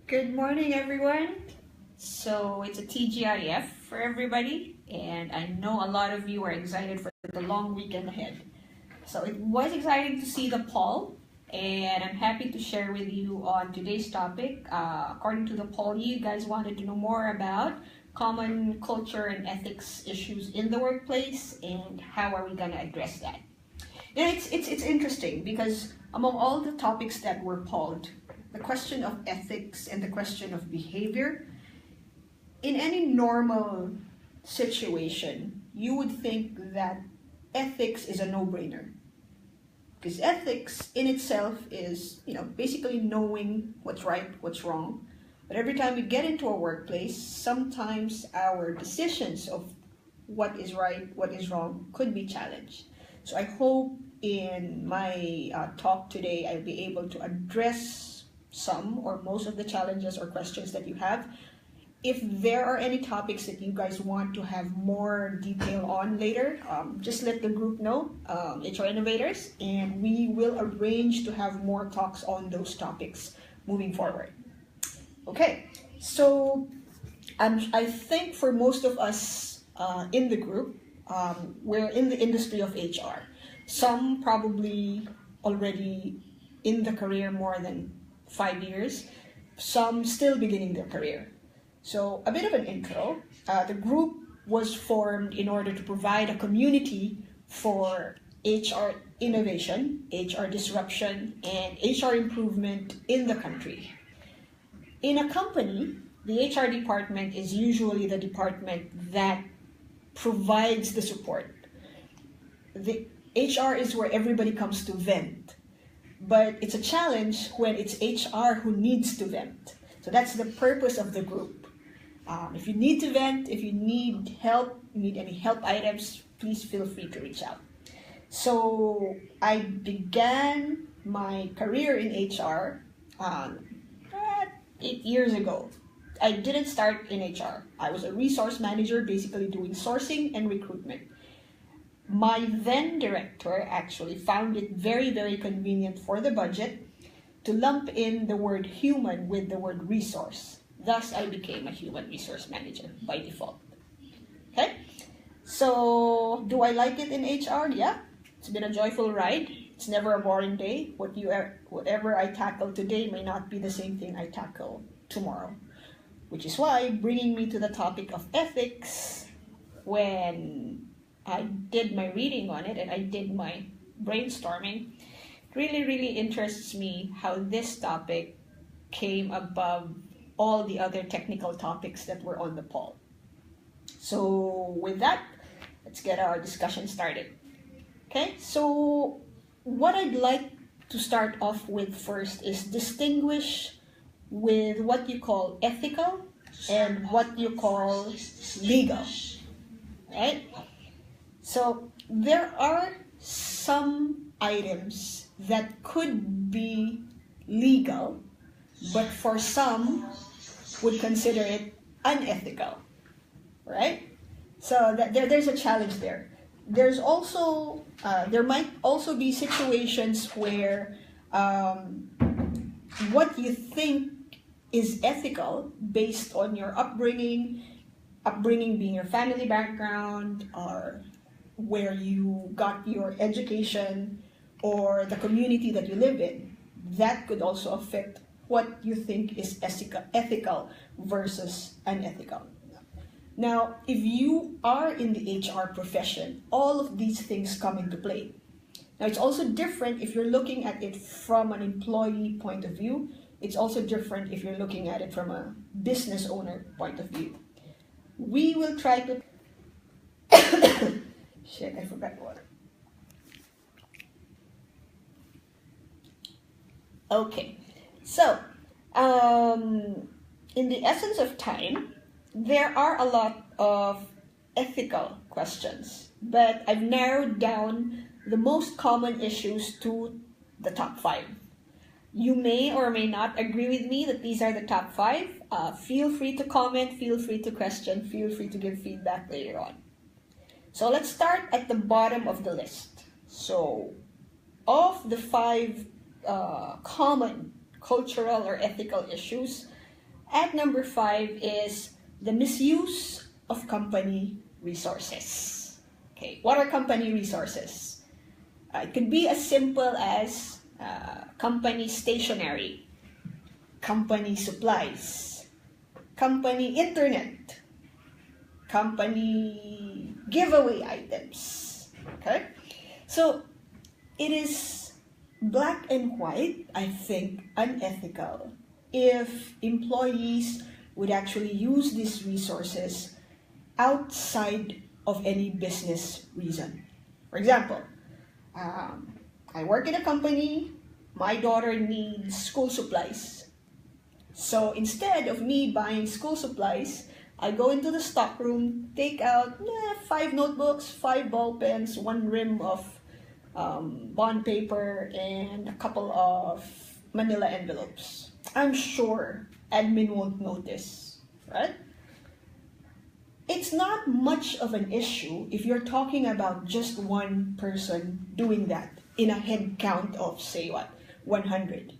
Good morning, everyone. So it's a TGIF for everybody, and I know a lot of you are excited for the long weekend ahead. So it was exciting to see the poll, and I'm happy to share with you on today's topic. According to the poll, you guys wanted to know more about common culture and ethics issues in the workplace, and how are we gonna address that? And it's interesting because among all the topics that were polled, the question of ethics and the question of behavior, in any normal situation, you would think that ethics is a no-brainer. Because ethics in itself is, basically knowing what's right, what's wrong. But every time we get into a workplace, sometimes our decisions of what is right, what is wrong could be challenged. So I hope in my talk today, I'll be able to address some or most of the challenges or questions that you have. If there are any topics that you guys want to have more detail on later, just let the group know, HR Innovators, and we will arrange to have more talks on those topics moving forward. Okay, so I think for most of us in the group, we're in the industry of HR. Some probably already in the career more than 5 years, some still beginning their career. So a bit of an intro. The group was formed in order to provide a community for HR innovation, HR disruption, and HR improvement in the country. In a company, the HR department is usually the department that provides the support. The HR is where everybody comes to vent. But it's a challenge when it's HR who needs to vent. So that's the purpose of the group. If you need to vent, if you need help, need any help items, please feel free to reach out. So I began my career in HR 8 years ago. I didn't start in HR. I was a resource manager, basically doing sourcing and recruitment. My then director actually found it very, very convenient for the budget to lump in the word human with the word resource. Thus, I became a human resource manager by default. Okay? So, do I like it in HR? Yeah. It's been a joyful ride. It's never a boring day. Whatever I tackle today may not be the same thing I tackle tomorrow. Which is why, bringing me to the topic of ethics, when I did my reading on it and I did my brainstorming, really, really interests me how this topic came above all the other technical topics that were on the poll. So with that, let's get our discussion started. Okay, so what I'd like to start off with first is distinguish with what you call ethical and what you call legal, right? So there are some items that could be legal, but for some would consider it unethical, right? So there's a challenge there. There's also, there might also be situations where what you think is ethical based on your upbringing being your family background, or where you got your education, or the community that you live in, that could also affect what you think is ethical versus unethical. Now, if you are in the HR profession, all of these things come into play. Now, it's also different if you're looking at it from an employee point of view. It's also different if you're looking at it from a business owner point of view. We will try to... Shit, I forgot water. Okay, so in the essence of time, there are a lot of ethical questions, but I've narrowed down the most common issues to the top 5. You may or may not agree with me that these are the top 5. Feel free to comment, feel free to question, feel free to give feedback later on. So let's start at the bottom of the list. So of the 5 common cultural or ethical issues, At number 5 is the misuse of company resources. Okay, what are company resources? It could be as simple as company stationery, company supplies, company internet, company giveaway items. Okay, so it is black and white, I think, unethical if employees would actually use these resources outside of any business reason. For example, I work in a company, my daughter needs school supplies. So instead of me buying school supplies, I go into the stockroom, take out 5 notebooks, 5 ball pens, 1 rim of bond paper, and a couple of manila envelopes. I'm sure admin won't notice, right? It's not much of an issue if you're talking about just one person doing that in a head count of, say, 100.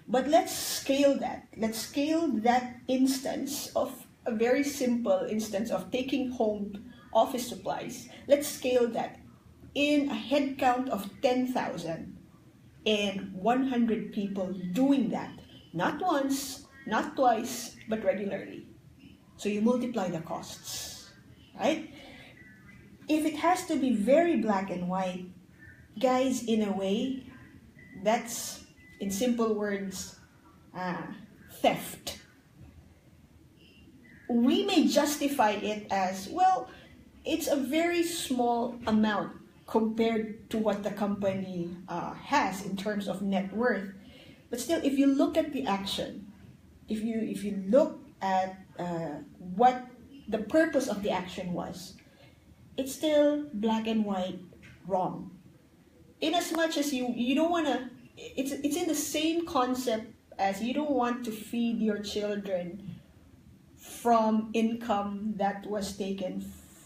But let's scale that. Let's scale that instance of a very simple instance of taking home office supplies. Let's scale that in a head count of 10,000 and 100 people doing that. Not once, not twice, but regularly. So you multiply the costs, right? If it has to be very black and white, guys, in a way, that's, in simple words, theft. We may justify it as, well, it's a very small amount compared to what the company has in terms of net worth. But still, if you look at the action, if you look at what the purpose of the action was, it's still black and white wrong. In as much as you don't want to, it's in the same concept as you don't want to feed your children from income that was taken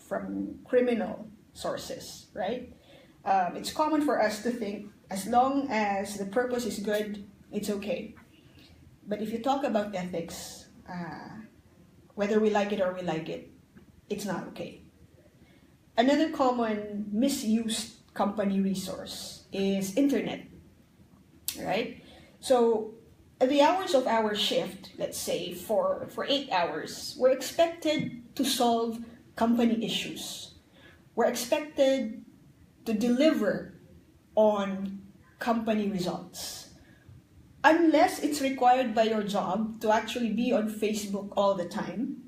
from criminal sources, right? It's common for us to think as long as the purpose is good, it's okay. But if you talk about ethics, whether we like it or we like it, it's not okay. Another common misused company resource is internet, right? So at the hours of our shift, let's say for 8 hours, we're expected to solve company issues. We're expected to deliver on company results. Unless it's required by your job to actually be on Facebook all the time,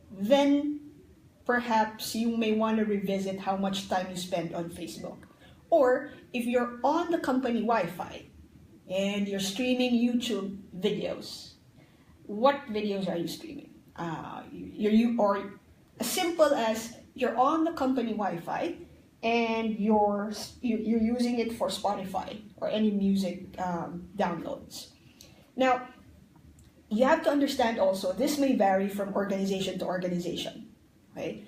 then perhaps you may want to revisit how much time you spend on Facebook. Or if you're on the company Wi-Fi and you're streaming YouTube videos, what videos are you streaming? Or as simple as you're on the company Wi-Fi and you're using it for Spotify or any music downloads. Now, you have to understand also, this may vary from organization to organization. Okay?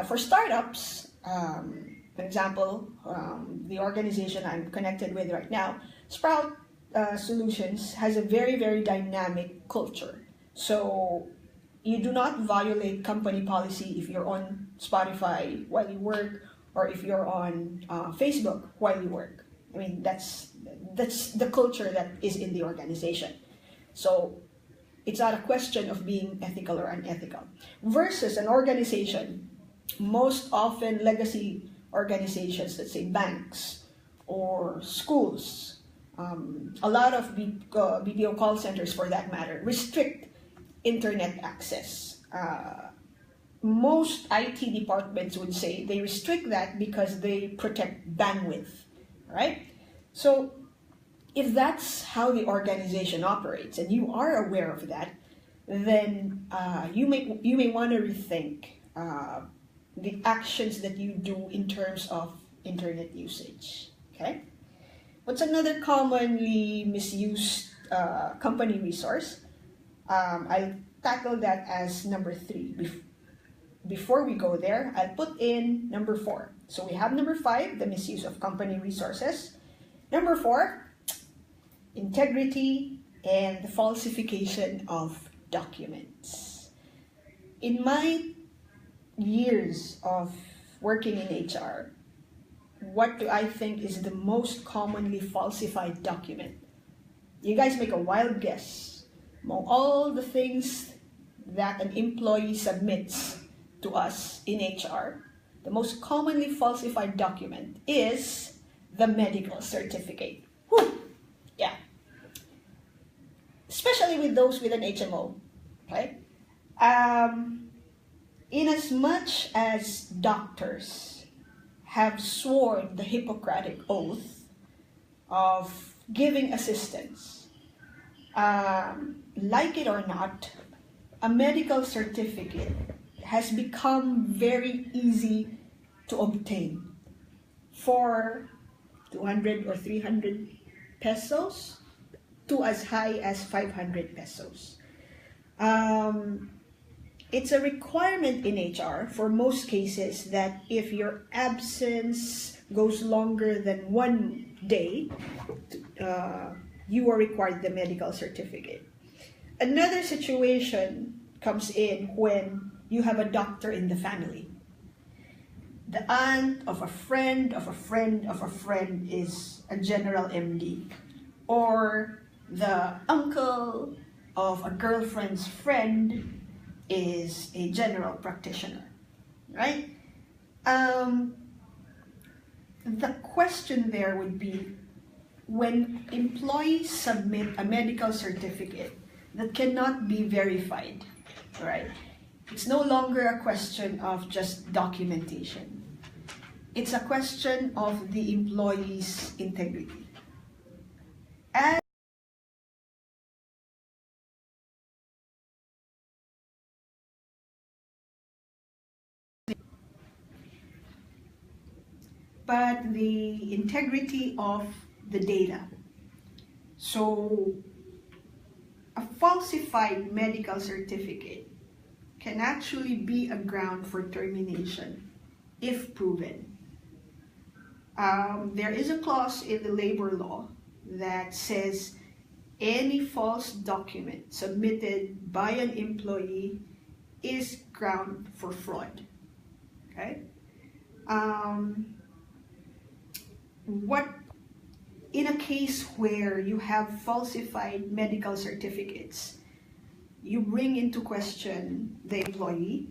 For startups, for example, the organization I'm connected with right now, Sprout Solutions, has a very, very dynamic culture. So you do not violate company policy if you're on Spotify while you work, or if you're on Facebook while you work. I mean, that's the culture that is in the organization. So it's not a question of being ethical or unethical. Versus an organization, most often legacy organizations, let's say banks or schools, a lot of BPO call centers for that matter, restrict internet access. Most IT departments would say they restrict that because they protect bandwidth, right? So if that's how the organization operates and you are aware of that, then you may want to rethink the actions that you do in terms of internet usage, okay? What's another commonly misused company resource? I'll tackle that as number 3. Before we go there, I'll put in number 4. So we have number 5, the misuse of company resources. Number 4, integrity and the falsification of documents. In my years of working in HR, what do I think is the most commonly falsified document? You guys make a wild guess. Among all the things that an employee submits to us in HR, the most commonly falsified document is the medical certificate. Whew. Yeah. Especially with those with an HMO, right? In as much as doctors have sworn the Hippocratic oath of giving assistance, like it or not, a medical certificate has become very easy to obtain for 200 or 300 pesos to as high as 500 pesos. It's a requirement in HR for most cases that if your absence goes longer than 1 day, you are required the medical certificate. Another situation comes in when you have a doctor in the family. The aunt of a friend of a friend of a friend is a general MD, or the uncle of a girlfriend's friend is a general practitioner, right? The question there would be, when employees submit a medical certificate that cannot be verified, right? It's no longer a question of just documentation. It's a question of the employee's integrity. But the integrity of the data. So a falsified medical certificate can actually be a ground for termination if proven. There is a clause in the labor law that says any false document submitted by an employee is ground for fraud. Okay? In a case where you have falsified medical certificates, you bring into question the employee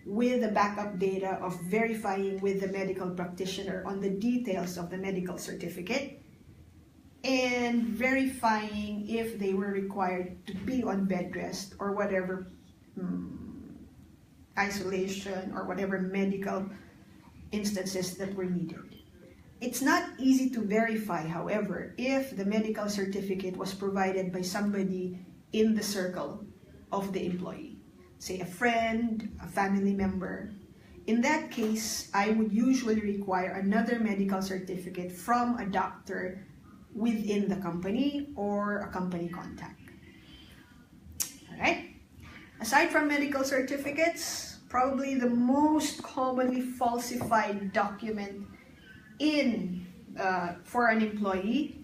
with the backup data of verifying with the medical practitioner on the details of the medical certificate and verifying if they were required to be on bed rest or whatever isolation or whatever medical instances that were needed. It's not easy to verify, however, if the medical certificate was provided by somebody in the circle of the employee, say a friend, a family member. In that case, I would usually require another medical certificate from a doctor within the company or a company contact. All right. Aside from medical certificates, probably the most commonly falsified document for an employee,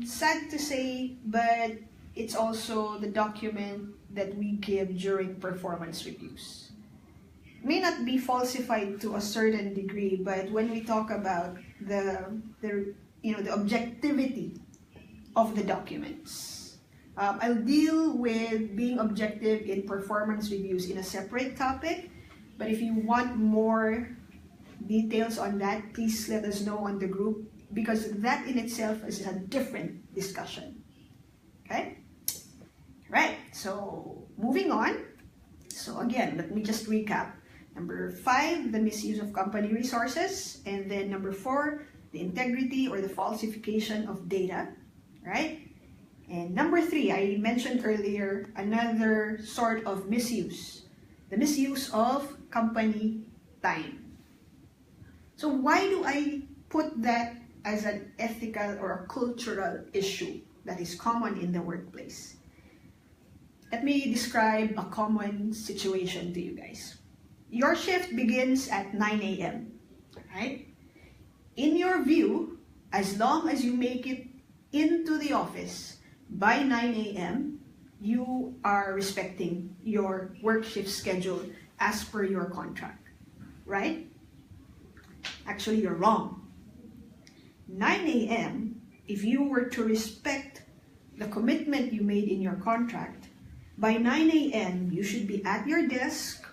sad to say, but it's also the document that we give during performance reviews. It may not be falsified to a certain degree, but when we talk about the objectivity of the documents, I'll deal with being objective in performance reviews in a separate topic, but if you want more details on that, please let us know on the group, because that in itself is a different discussion. Okay? Right, so moving on. So again, let me just recap. Number 5, the misuse of company resources. And then number 4, the integrity or the falsification of data. Right? And number 3, I mentioned earlier, another sort of misuse. The misuse of company time. So why do I put that as an ethical or a cultural issue that is common in the workplace? Let me describe a common situation to you guys. Your shift begins at 9 a.m., right? In your view, as long as you make it into the office by 9 a.m., you are respecting your work shift schedule as per your contract, right? Actually, you're wrong. 9 a.m., if you were to respect the commitment you made in your contract, by 9 a.m., you should be at your desk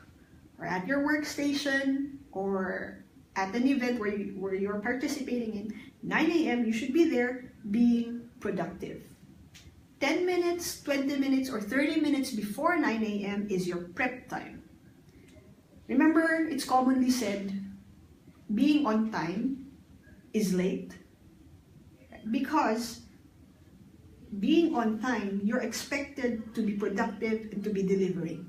or at your workstation or at an event where you're participating in. 9 a.m., you should be there being productive. 10 minutes, 20 minutes, or 30 minutes before 9 a.m. is your prep time. Remember, it's commonly said, being on time is late, because being on time, you're expected to be productive and to be delivering,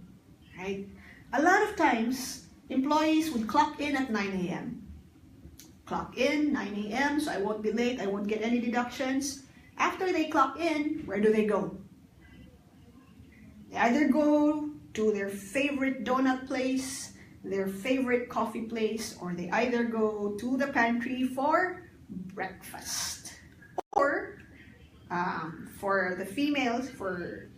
right? A lot of times, employees would clock in at 9 a.m. Clock in, 9 a.m., so I won't be late, I won't get any deductions. After they clock in, where do they go? They either go to their favorite donut place, their favorite coffee place, or they either go to the pantry for breakfast. Or, for the females, for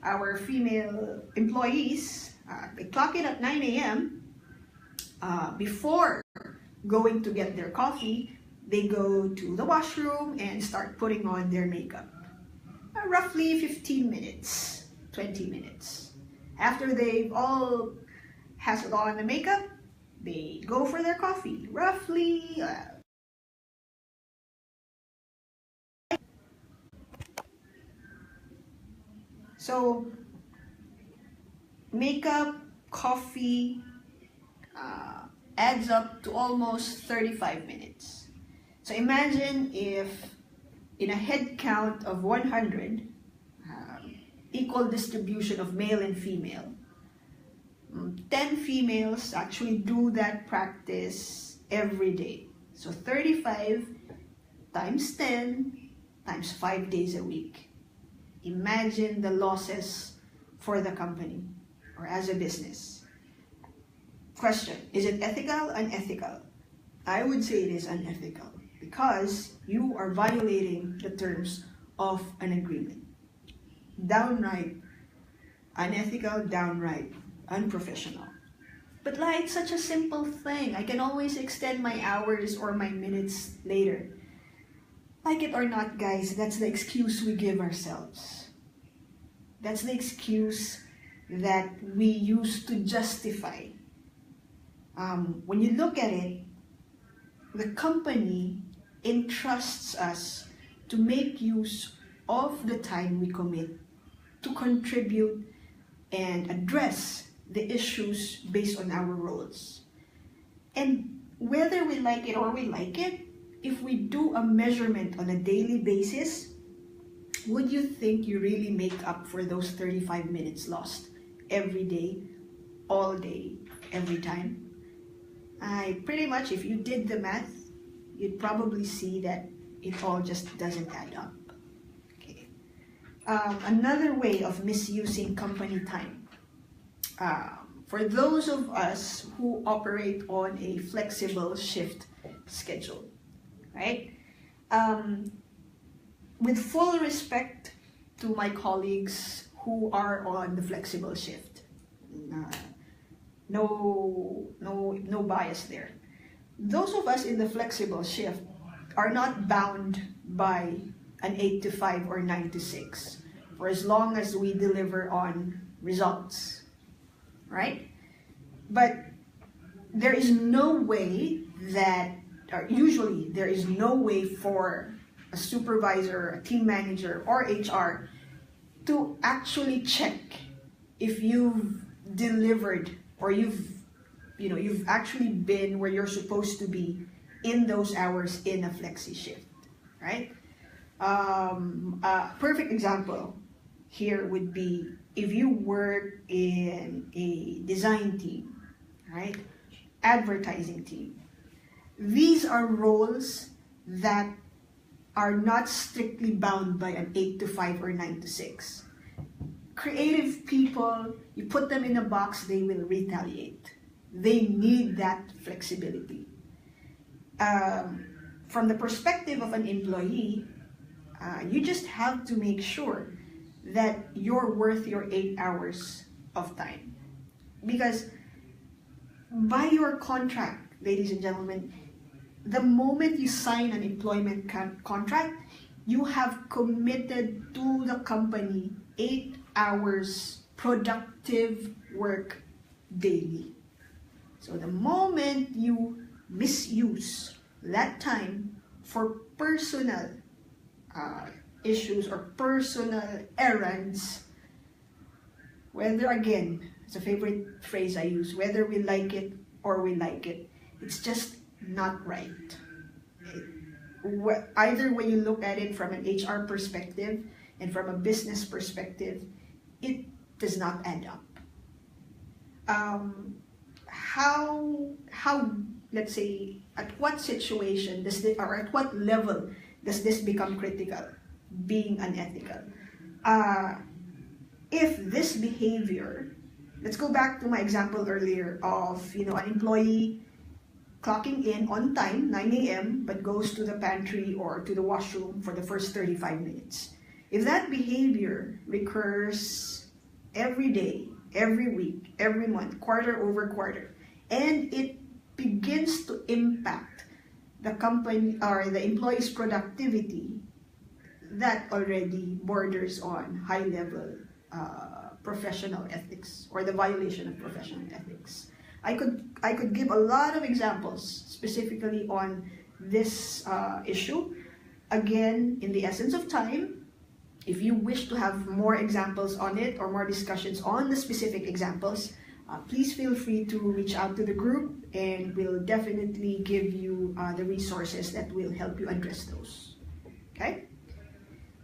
our female employees, they clock in at 9 a.m. Before going to get their coffee, they go to the washroom and start putting on their makeup. Roughly 15 minutes, 20 minutes. After they've all hassled on the makeup, they go for their coffee. Roughly so makeup, coffee adds up to almost 35 minutes. So imagine if in a head count of 100, equal distribution of male and female, 10 females actually do that practice every day. So 35 times 10 times 5 days a week. Imagine the losses for the company or as a business. Question, is it ethical, unethical? I would say it is unethical because you are violating the terms of an agreement. Downright unethical, downright unprofessional. But like, such a simple thing. I can always extend my hours or my minutes later. Like it or not, guys, that's the excuse we give ourselves. That's the excuse that we use to justify. When you look at it, the company entrusts us to make use of the time we commit to contribute and address the issues based on our roles. And whether we like it or we like it, if we do a measurement on a daily basis, would you think you really make up for those 35 minutes lost every day, all day, every time? Pretty much, if you did the math, you'd probably see that it all just doesn't add up. Okay. Another way of misusing company time. For those of us who operate on a flexible shift schedule, right? With full respect to my colleagues who are on the flexible shift, no bias there. Those of us in the flexible shift are not bound by an 8 to 5 or 9 to 6 for as long as we deliver on results, right? But there is no way that, or usually there is no way for a supervisor, a team manager, or HR to actually check if you've delivered or you've actually been where you're supposed to be in those hours in a flexi shift, right? A perfect example here would be if you work in a design team, right? Advertising team. These are roles that are not strictly bound by an 8 to 5 or 9 to 6. Creative people, you put them in a box, they will retaliate. They need that flexibility. From the perspective of an employee, you just have to make sure that you're worth your 8 hours of time. Because by your contract, ladies and gentlemen, the moment you sign an employment contract, you have committed to the company 8 hours productive work daily. So the moment you misuse that time for personal issues or personal errands, whether, again, it's a favorite phrase I use, whether we like it or we like it, it's just not right. Either when you look at it from an HR perspective and from a business perspective, it does not add up. How let's say, at what situation does this, or at what level does this become critical, being unethical? If this behavior, let's go back to my example earlier of, an employee clocking in on time, 9 a.m., but goes to the pantry or to the washroom for the first 35 minutes. If that behavior recurs every day, every week, every month, quarter over quarter, and it begins to impact the company or the employee's productivity, that already borders on high-level professional ethics, or the violation of professional ethics. I could give a lot of examples specifically on this issue. Again, in the essence of time, if you wish to have more examples on it or more discussions on the specific examples, please feel free to reach out to the group, and we'll definitely give you the resources that will help you address those. Okay?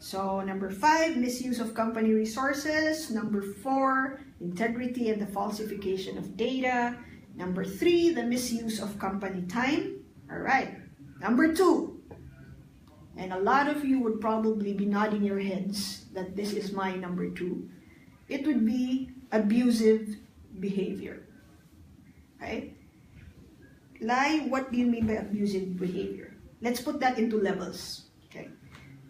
So number 5, misuse of company resources. Number 4, integrity and the falsification of data. Number 3, the misuse of company time. All right. Number 2, and a lot of you would probably be nodding your heads that this is my number 2. It would be abusive behavior. Right? LAI, what do you mean by abusive behavior? Let's put that into levels. Okay.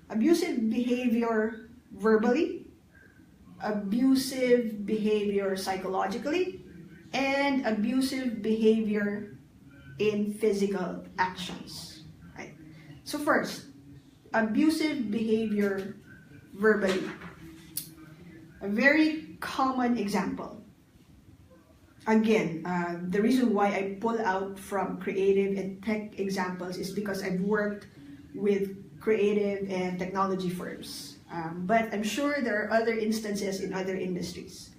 Abusive behavior verbally, abusive behavior psychologically, and abusive behavior in physical actions. Right? So first, abusive behavior verbally. A very common example. Again, the reason why I pull out from creative and tech examples is because I've worked with creative and technology firms. But I'm sure there are other instances in other industries.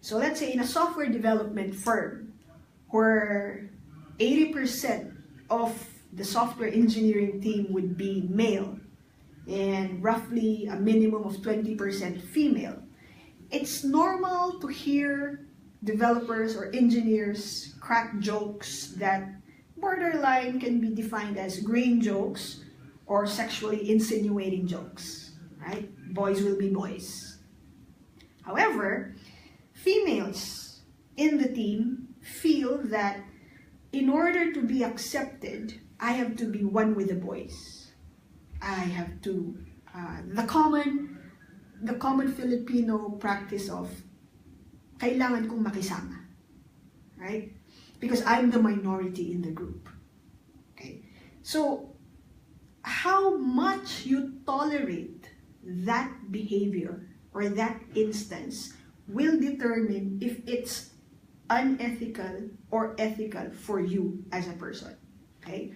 So let's say in a software development firm where 80% of the software engineering team would be male and roughly a minimum of 20% female, it's normal to hear developers or engineers crack jokes that borderline can be defined as green jokes or sexually insinuating jokes, right? Boys will be boys. However, females in the team feel that in order to be accepted, I have to be one with the boys. I have to, the common Filipino practice of kailangan kong makisama, right? Because I'm the minority in the group. Okay, so how much you tolerate that behavior or that instance will determine if it's unethical or ethical for you as a person. Okay,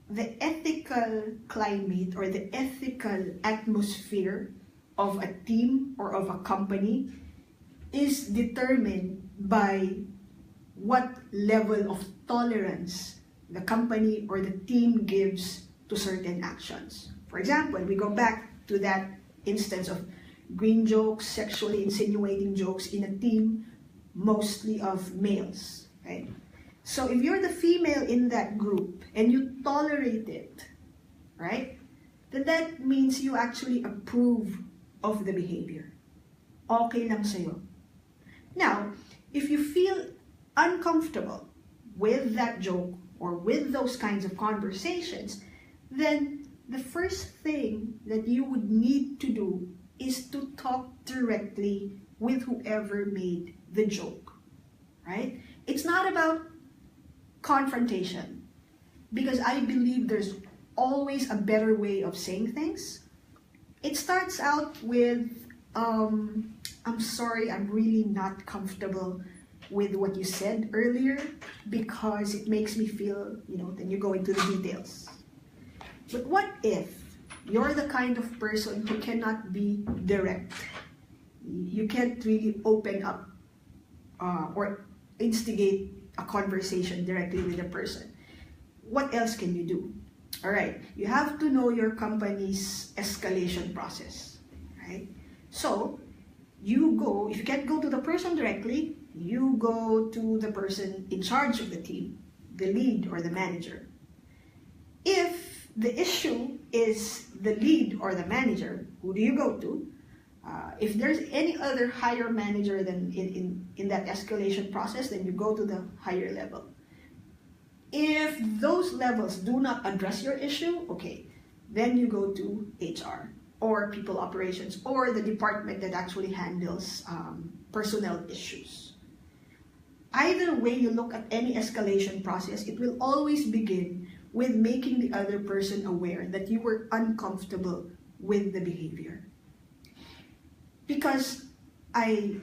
the ethical climate or the ethical atmosphere of a team or of a company is determined by what level of tolerance the company or the team gives to certain actions. For example, we go back to that instance of green jokes, sexually insinuating jokes in a team mostly of males, right? So if you're the female in that group and you tolerate it, right, then that means you actually approve of the behavior. Okay lang sa'yo. Now, if you feel uncomfortable with that joke or with those kinds of conversations, then the first thing that you would need to do is to talk directly with whoever made the joke, right? It's not about confrontation, because I believe there's always a better way of saying things. It starts out with, I'm sorry, I'm really not comfortable with what you said earlier because it makes me feel, then you go into the details. But what if you're the kind of person who cannot be direct? You can't really open up or instigate a conversation directly with the person. What else can you do? All right, you have to know your company's escalation process, right? So you go, if you can't go to the person directly, you go to the person in charge of the team, the lead or the manager. If the issue is the lead or the manager, who do you go to? If there's any other higher manager than in that escalation process, then you go to the higher level. If those levels do not address your issue, okay, then you go to HR or people operations or the department that actually handles personnel issues. Either way you look at any escalation process, it will always begin with making the other person aware that you were uncomfortable with the behavior. Because I've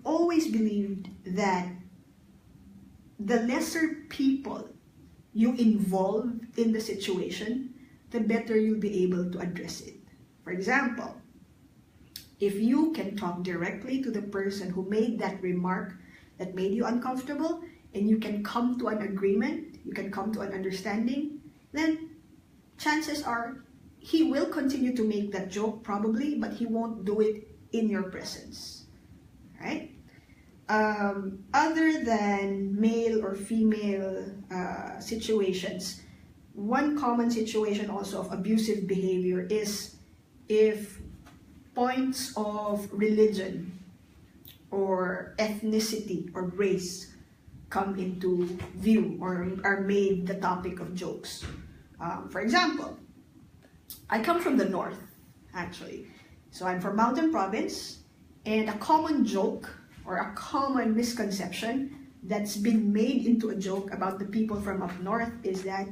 always believed that the lesser people you involve in the situation, the better you'll be able to address it. For example, if you can talk directly to the person who made that remark that made you uncomfortable, and you can come to an agreement, you can come to an understanding, then chances are he will continue to make that joke probably, but he won't do it in your presence, right? Other than male or female situations, one common situation also of abusive behavior is if points of religion or ethnicity or race come into view or are made the topic of jokes. For example, I come from the north, actually. So I'm from Mountain Province, and a common joke or a common misconception that's been made into a joke about the people from up north is that,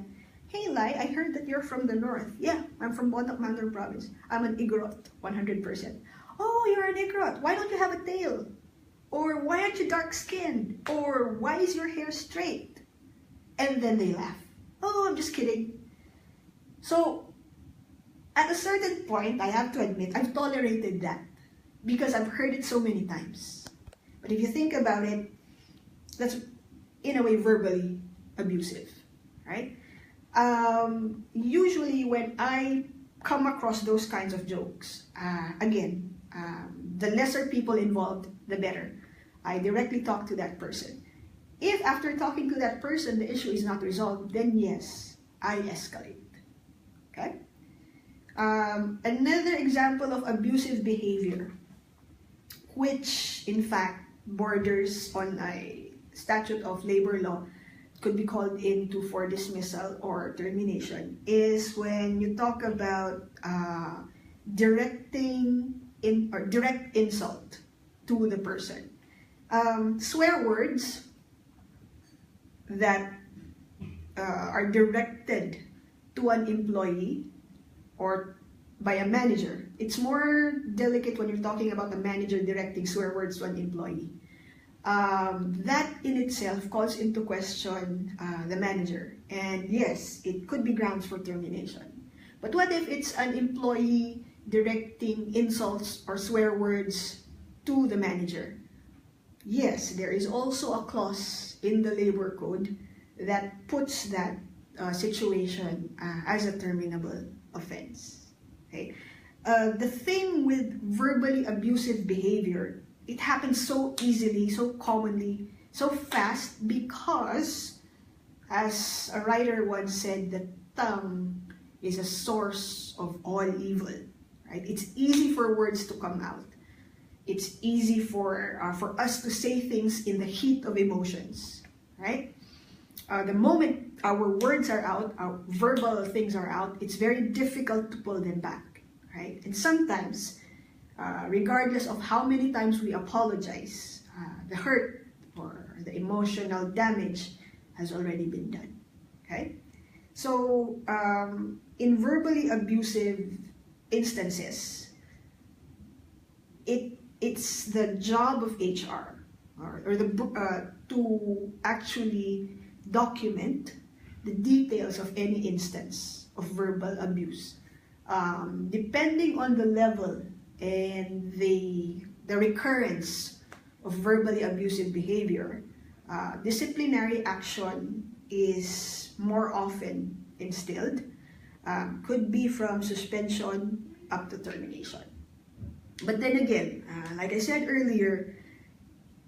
hey Lai, I heard that you're from the north. Yeah, I'm from Mountain Province. I'm an Igorot, 100%. Oh, you're an Igorot. Why don't you have a tail? Or why aren't you dark-skinned? Or why is your hair straight? And then they laugh. Oh, I'm just kidding. So, at a certain point, I have to admit, I've tolerated that because I've heard it so many times. But if you think about it, that's in a way verbally abusive, right? Usually when I come across those kinds of jokes, the lesser people involved, the better. I directly talk to that person. If after talking to that person, the issue is not resolved, then yes, I escalate, okay? Another example of abusive behavior, which in fact borders on a statute of labor law, could be called into for dismissal or termination, is when you talk about direct insult to the person. Swear words that are directed to an employee or by a manager. It's more delicate when you're talking about the manager directing swear words to an employee. That in itself calls into question the manager. And yes, it could be grounds for termination. But what if it's an employee directing insults or swear words to the manager? Yes, there is also a clause in the labor code that puts that situation as a terminable offense. Okay? The thing with verbally abusive behavior, it happens so easily, so commonly, so fast because, as a writer once said, the tongue is a source of all evil. Right? It's easy for words to come out. It's easy for us to say things in the heat of emotions. Right? The moment our words are out, our verbal things are out, it's very difficult to pull them back, right? And sometimes, regardless of how many times we apologize, the hurt or the emotional damage has already been done, okay? So, in verbally abusive instances, it's the job of HR to actually document the details of any instance of verbal abuse. Depending on the level and the recurrence of verbally abusive behavior, disciplinary action is more often instilled. Could be from suspension up to termination. But then again, like I said earlier,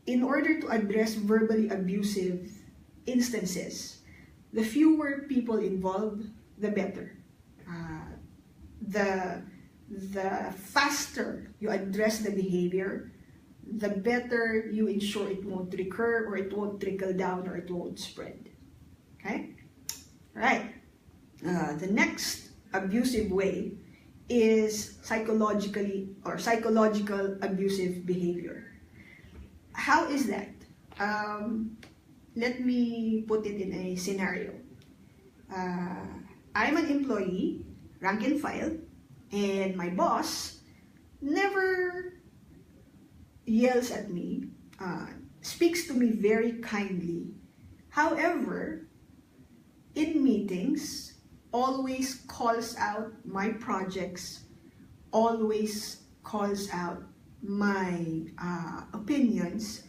in order to address verbally abusive instances, the fewer people involved, the better. The faster you address the behavior, the better you ensure it won't recur, or it won't trickle down, or it won't spread. Okay? All right. The next abusive way is psychological abusive behavior. How is that? Let me put it in a scenario. I'm an employee, rank and file, and my boss never yells at me, speaks to me very kindly. However, in meetings, always calls out my projects, always calls out my opinions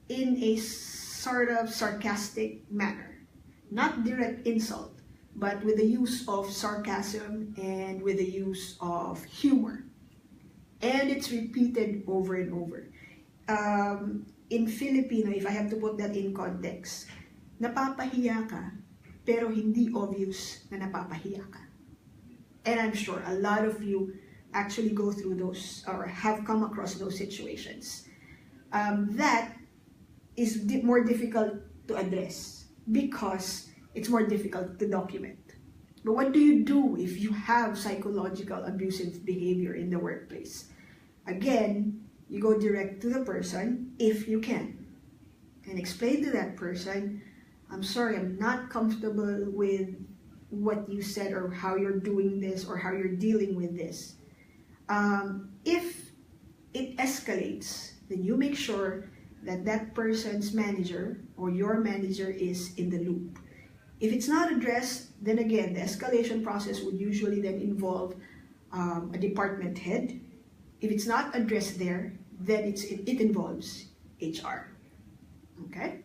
in a sort of sarcastic manner. Not direct insult, but with the use of sarcasm and with the use of humor. And it's repeated over and over. In Filipino, if I have to put that in context, napapahiya ka, pero hindi obvious na napapahiya ka. And I'm sure a lot of you actually go through those or have come across those situations. That is more difficult to address because it's more difficult to document. But what do you do if you have psychological abusive behavior in the workplace? Again, you go direct to the person if you can and explain to that person, I'm sorry, I'm not comfortable with what you said or how you're doing this or how you're dealing with this. If it escalates, then you make sure that that person's manager or your manager is in the loop. If it's not addressed, then again, the escalation process would usually then involve a department head. If it's not addressed there, then it involves HR. Okay?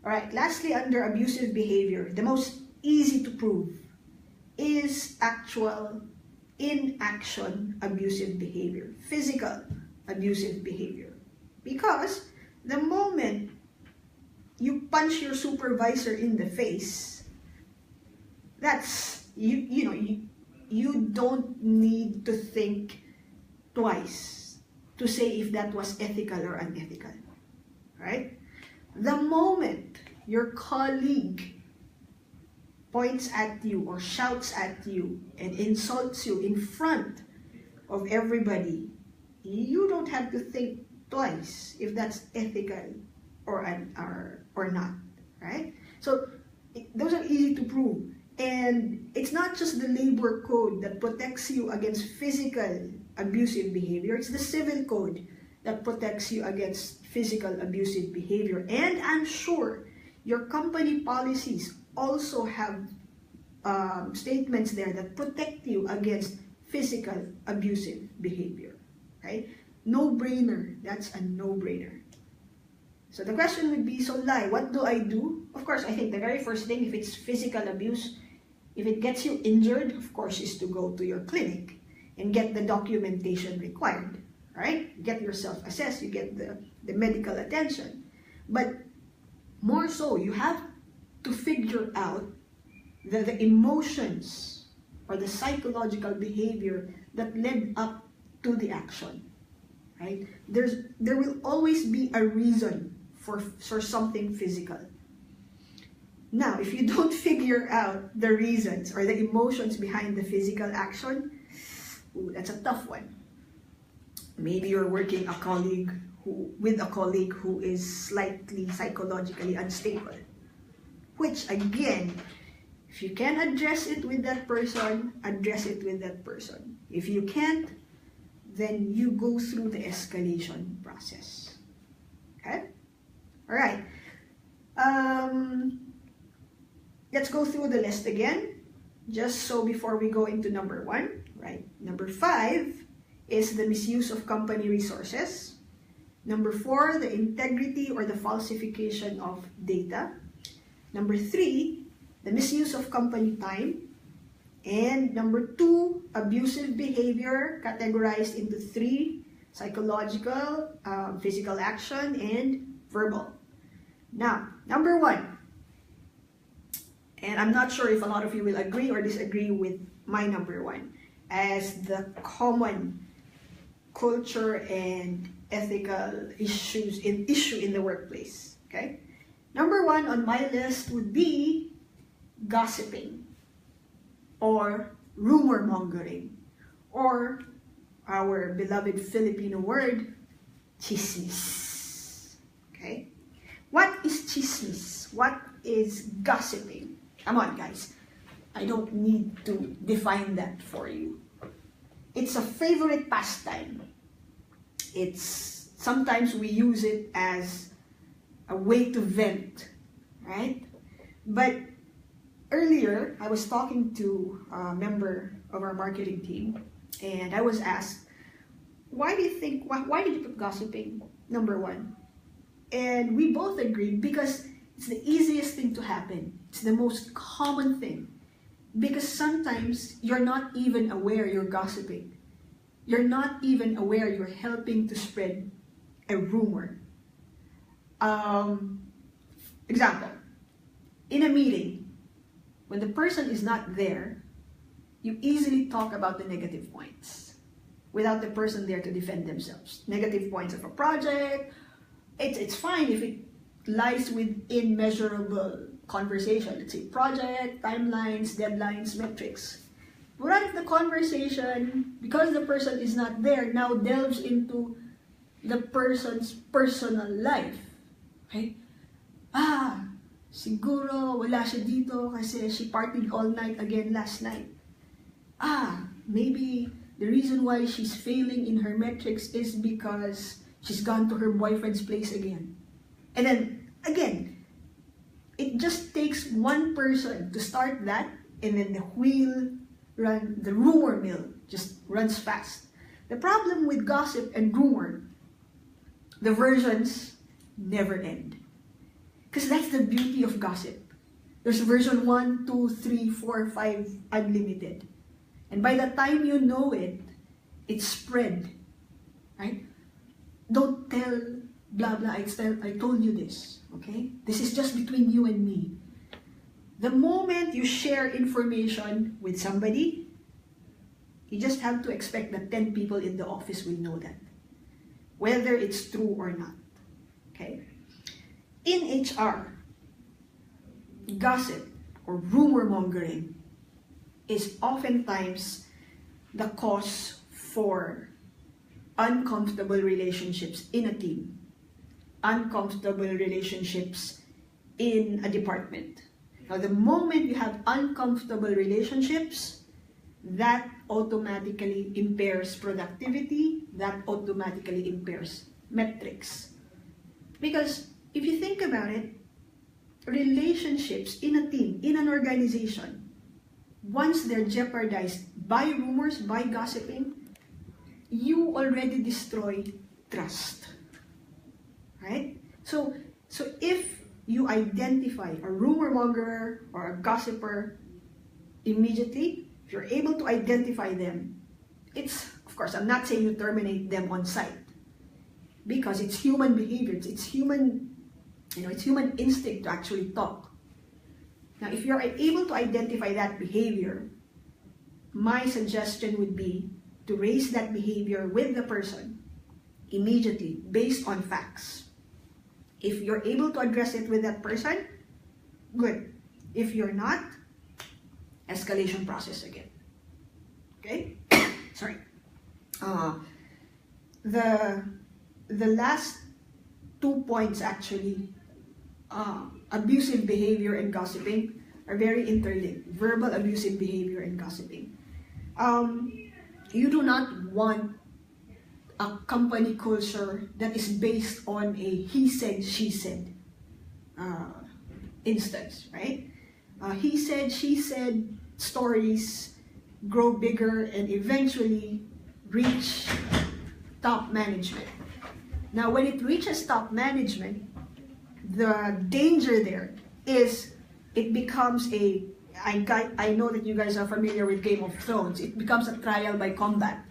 All right, lastly, under abusive behavior, the most easy to prove is actual inaction abusive behavior, physical abusive behavior. Because the moment you punch your supervisor in the face, that's, you don't need to think twice to say if that was ethical or unethical, right? The moment your colleague points at you or shouts at you and insults you in front of everybody, you don't have to think twice if that's ethical or not, right? So those are easy to prove. And it's not just the labor code that protects you against physical abusive behavior, it's the civil code that protects you against physical abusive behavior. And I'm sure your company policies also have statements there that protect you against physical abusive behavior, right? No-brainer, that's a no-brainer. So the question would be, so LAI, what do I do? Of course, I think the very first thing, if it's physical abuse, if it gets you injured, of course, is to go to your clinic and get the documentation required, right? Get yourself assessed, you get the medical attention. But more so, you have to figure out the emotions or the psychological behavior that led up to the action, right? There will always be a reason for something physical. Now, if you don't figure out the reasons or the emotions behind the physical action, ooh, that's a tough one. Maybe you're working with a colleague who is slightly psychologically unstable. Which again, if you can address it with that person, address it with that person. If you can't, then you go through the escalation process. Okay? Alright. Let's go through the list again. Just so before we go into number 1, right? Number 5 is the misuse of company resources. Number 4, the integrity or the falsification of data. Number 3, the misuse of company time. And number 2, abusive behavior, categorized into 3, psychological, physical action, and verbal. Now, number 1, and I'm not sure if a lot of you will agree or disagree with my number 1 as the common culture and ethical issue in the workplace. Okay, number 1 on my list would be gossiping or rumor mongering, or our beloved Filipino word, chismis. Okay, what is chismis? What is gossiping? Come on, guys. I don't need to define that for you. It's a favorite pastime. Sometimes we use it as a way to vent, right? But earlier, I was talking to a member of our marketing team, and I was asked, why did you put gossiping number 1? And we both agreed because it's the easiest thing to happen. It's the most common thing. Because sometimes you're not even aware you're gossiping. You're not even aware you're helping to spread a rumor. Example, in a meeting, when the person is not there, you easily talk about the negative points without the person there to defend themselves. Negative points of a project, it's fine if it lies within measurable conversation. Let's say project, timelines, deadlines, metrics. But if the conversation, because the person is not there, now delves into the person's personal life. Okay? Siguro wala siya dito kasi she partied all night again last night. Maybe the reason why she's failing in her metrics is because she's gone to her boyfriend's place again. And then, again, it just takes one person to start that, and then the rumor mill just runs fast. The problem with gossip and rumor, the versions never end. Because that's the beauty of gossip. There's version 1, 2, 3, 4, 5, unlimited. And by the time you know it, it's spread. Right? Don't tell blah blah, I told you this. Okay? This is just between you and me. The moment you share information with somebody, you just have to expect that 10 people in the office will know that. Whether it's true or not. Okay? In HR, gossip or rumor mongering is oftentimes the cause for uncomfortable relationships in a team, uncomfortable relationships in a department. Now, the moment you have uncomfortable relationships, that automatically impairs productivity, that automatically impairs metrics. Because if you think about it, relationships in a team, in an organization, once they're jeopardized by rumors, by gossiping, you already destroy trust. Right? So if you identify a rumor monger or a gossiper immediately, if you're able to identify them, of course, I'm not saying you terminate them on site, because it's human behavior, it's human, it's human instinct to actually talk. Now, if you're able to identify that behavior, my suggestion would be to raise that behavior with the person immediately based on facts. If you're able to address it with that person, good. If you're not, escalation process again. Okay? Sorry. The last 2 points actually, abusive behavior and gossiping, are very interlinked. Verbal abusive behavior and gossiping. You do not want a company culture that is based on a he said, she said instance, right? He said, she said stories grow bigger and eventually reach top management. Now, when it reaches top management, the danger there is it becomes I know that you guys are familiar with Game of Thrones. It becomes a trial by combat.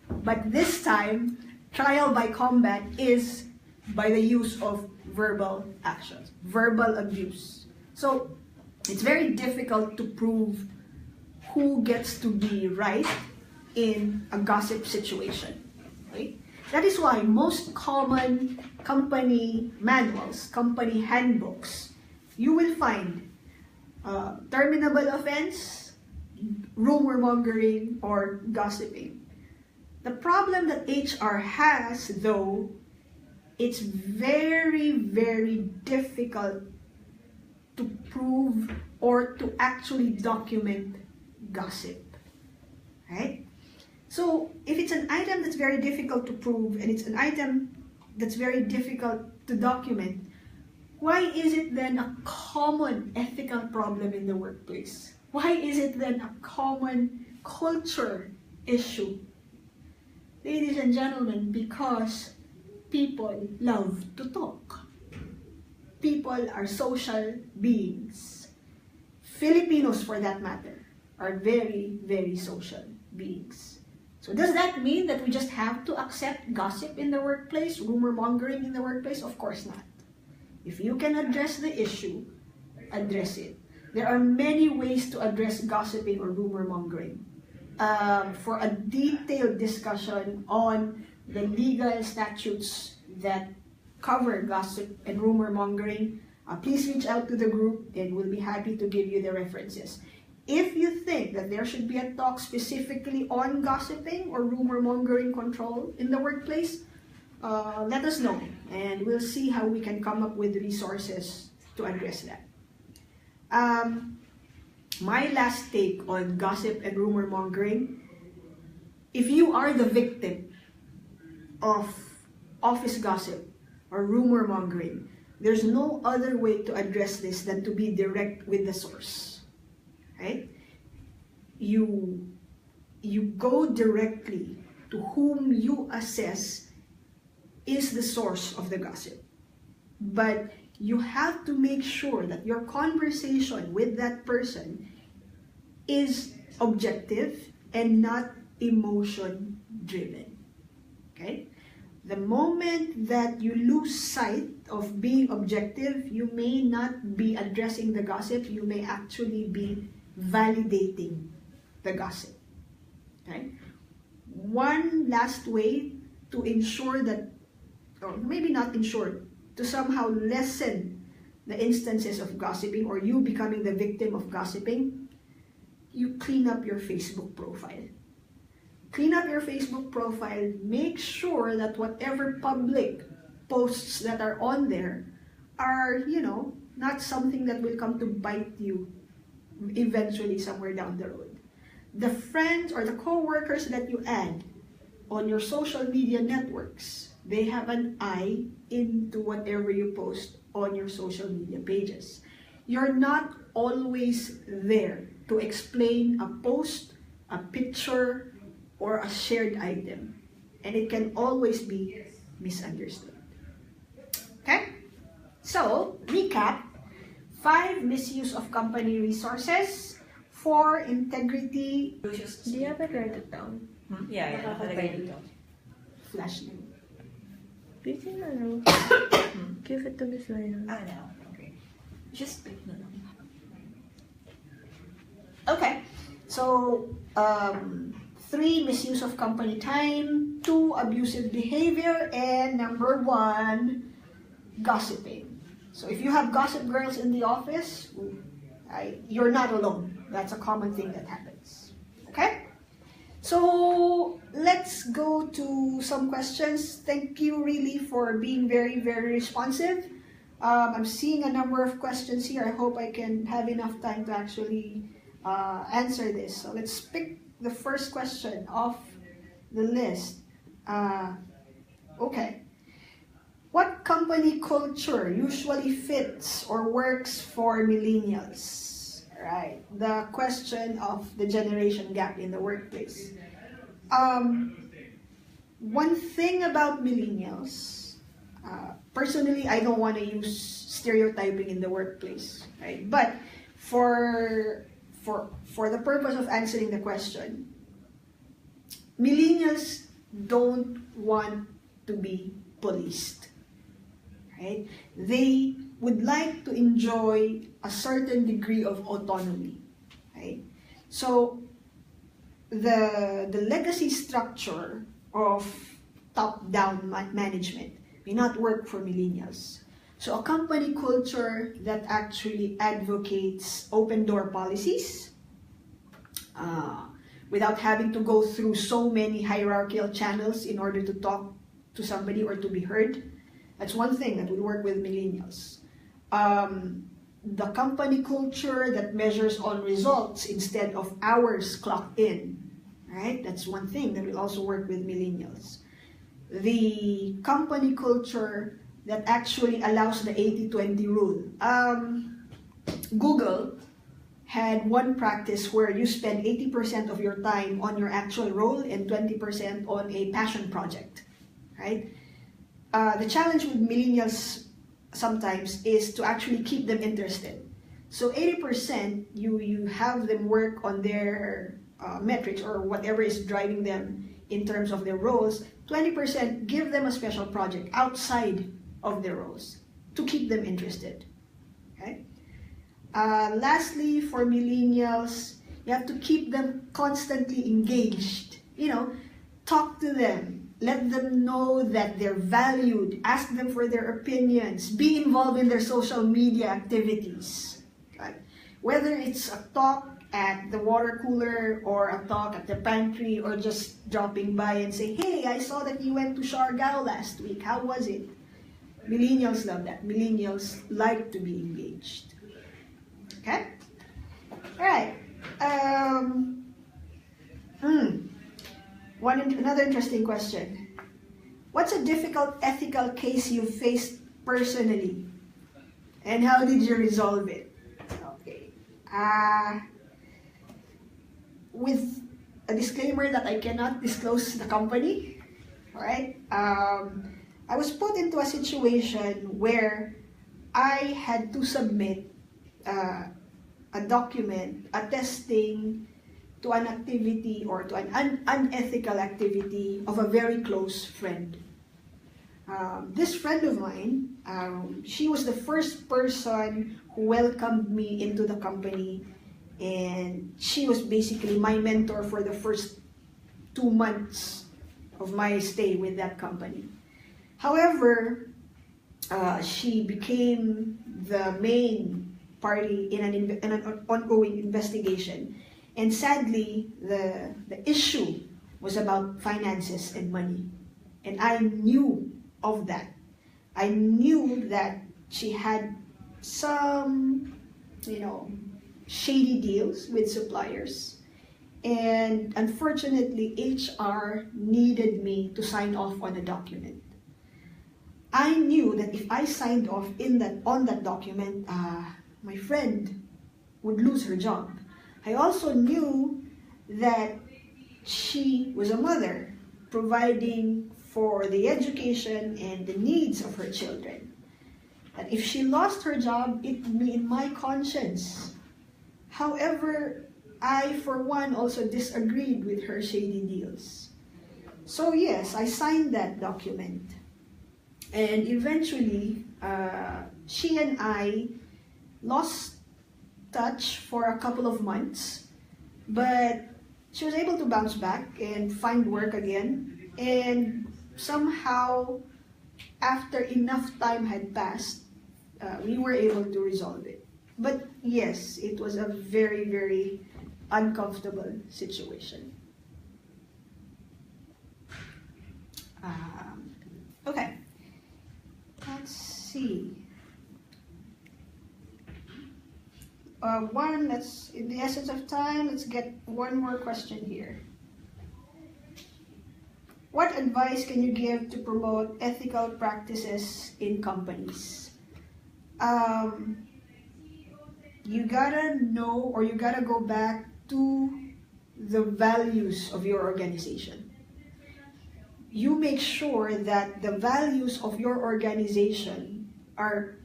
But this time, trial by combat is by the use of verbal actions, verbal abuse. So it's very difficult to prove who gets to be right in a gossip situation. Right? That is why most common company manuals, company handbooks, you will find terminable offense, rumor mongering, or gossiping. The problem that HR has, though, it's very, very difficult to prove or to actually document gossip, right? So if it's an item that's very difficult to prove and it's an item that's very difficult to document, why is it then a common ethical problem in the workplace? Why is it then a common culture issue? Ladies and gentlemen, because people love to talk. People are social beings. Filipinos, for that matter, are very, very social beings. So does that mean that we just have to accept gossip in the workplace, rumor mongering in the workplace? Of course not. If you can address the issue, address it. There are many ways to address gossiping or rumor mongering. For a detailed discussion on the legal statutes that cover gossip and rumor mongering, please reach out to the group and we'll be happy to give you the references. If you think that there should be a talk specifically on gossiping or rumor mongering control in the workplace, let us know and we'll see how we can come up with resources to address that. My last take on gossip and rumor mongering, if you are the victim of office gossip or rumor mongering, there's no other way to address this than to be direct with the source, right? You go directly to whom you assess is the source of the gossip. But you have to make sure that your conversation with that person is objective and not emotion driven. Okay? The moment that you lose sight of being objective, you may not be addressing the gossip, you may actually be validating the gossip. Okay? One last way to ensure that, or maybe not ensure, to somehow lessen the instances of gossiping or you becoming the victim of gossiping, you clean up your Facebook profile. Clean up your Facebook profile. Make sure that whatever public posts that are on there are, not something that will come to bite you eventually somewhere down the road. The friends or the co-workers that you add on your social media networks, they have an eye into whatever you post on your social media pages. You're not always there to explain a post, a picture, or a shared item. And it can always be misunderstood. Okay? So, recap. 5 misuse of company resources. 4 integrity. Do you have it write it down? Yeah, Flash name. Busy na no. Give it to Miss Lionel. I know. Okay. Just Okay. So, 3 misuse of company time, 2 abusive behavior, and number 1, gossiping. So if you have gossip girls in the office, You're not alone. That's a common thing that happens. Okay? So let's go to some questions. Thank you really for being very, very responsive. I'm seeing a number of questions here. I hope I can have enough time to actually answer this. So let's pick the first question off the list. Okay. What company culture usually fits or works for millennials? Right. The question of the generation gap in the workplace. One thing about millennials, personally, I don't want to use stereotyping in the workplace, right? But for the purpose of answering the question, millennials don't want to be policed, right? They would like to enjoy a certain degree of autonomy, right? So the legacy structure of top-down management may not work for millennials. So a company culture that actually advocates open-door policies without having to go through so many hierarchical channels in order to talk to somebody or to be heard, that's one thing that would work with millennials. The company culture that measures on results instead of hours clocked in, right? That's one thing that will also work with millennials. The company culture that actually allows the 80-20 rule. Google had one practice where you spend 80% of your time on your actual role and 20% on a passion project, right? The challenge with millennials sometimes is to actually keep them interested. So 80% you have them work on their metrics or whatever is driving them in terms of their roles. 20% give them a special project outside of their roles to keep them interested. Okay. Lastly, for millennials, you have to keep them constantly engaged. You know, talk to them. Let them know that they're valued. Ask them for their opinions. Be involved in their social media activities. Right? Whether it's a talk at the water cooler or a talk at the pantry or just dropping by and say, hey, I saw that you went to Siargao last week. How was it? Millennials love that. Millennials like to be engaged. Okay? All right. Another interesting question. What's a difficult ethical case you faced personally? And how did you resolve it? Okay. With a disclaimer that I cannot disclose the company. All right? I was put into a situation where I had to submit a document attesting to an activity or to an unethical activity of a very close friend. This friend of mine, she was the first person who welcomed me into the company, and she was basically my mentor for the first 2 months of my stay with that company. However, she became the main party in an ongoing investigation. And sadly, the issue was about finances and money. And I knew of that. I knew that she had some, shady deals with suppliers. And unfortunately, HR needed me to sign off on a document. I knew that if I signed off on that document, my friend would lose her job. I also knew that she was a mother, providing for the education and the needs of her children. That if she lost her job, it would be in my conscience. However, I, for one, also disagreed with her shady deals. So yes, I signed that document. And eventually, she and I lost touch for a couple of months, but she was able to bounce back and find work again. And somehow, after enough time had passed, we were able to resolve it. But yes, it was a very, very uncomfortable situation. Okay, let's see. In the essence of time, let's get one more question here. What advice can you give to promote ethical practices in companies? You gotta know, or you gotta go back to the values of your organization. You make sure that the values of your organization are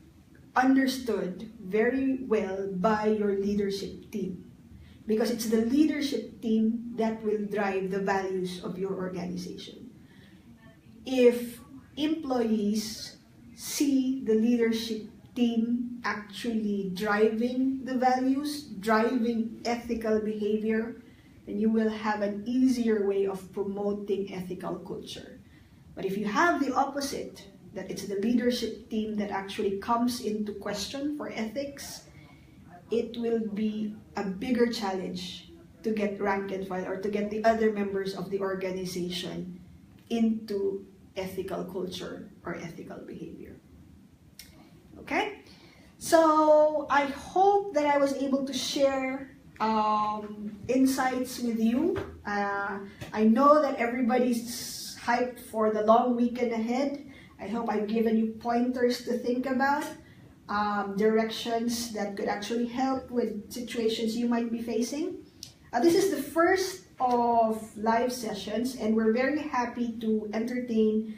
understood very well by your leadership team, because it's the leadership team that will drive the values of your organization. If employees see the leadership team actually driving the values, driving ethical behavior, then you will have an easier way of promoting ethical culture. But if you have the opposite, that it's the leadership team that actually comes into question for ethics, it will be a bigger challenge to get rank and file or to get the other members of the organization into ethical culture or ethical behavior. Okay? So I hope that I was able to share insights with you. I know that everybody's hyped for the long weekend ahead. I hope I've given you pointers to think about, directions that could actually help with situations you might be facing. This is the first of live sessions, and we're very happy to entertain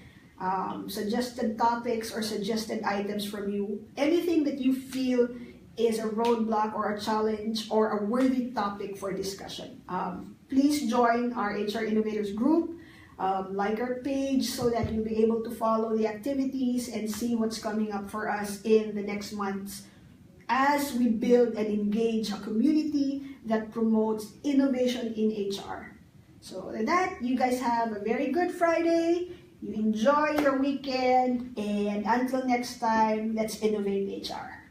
suggested topics or suggested items from you. Anything that you feel is a roadblock or a challenge or a worthy topic for discussion. Please join our HR Innovators group, like our page so that you'll be able to follow the activities and see what's coming up for us in the next months as we build and engage a community that promotes innovation in HR. So with that, you guys have a very good Friday. You enjoy your weekend, and until next time, let's innovate HR.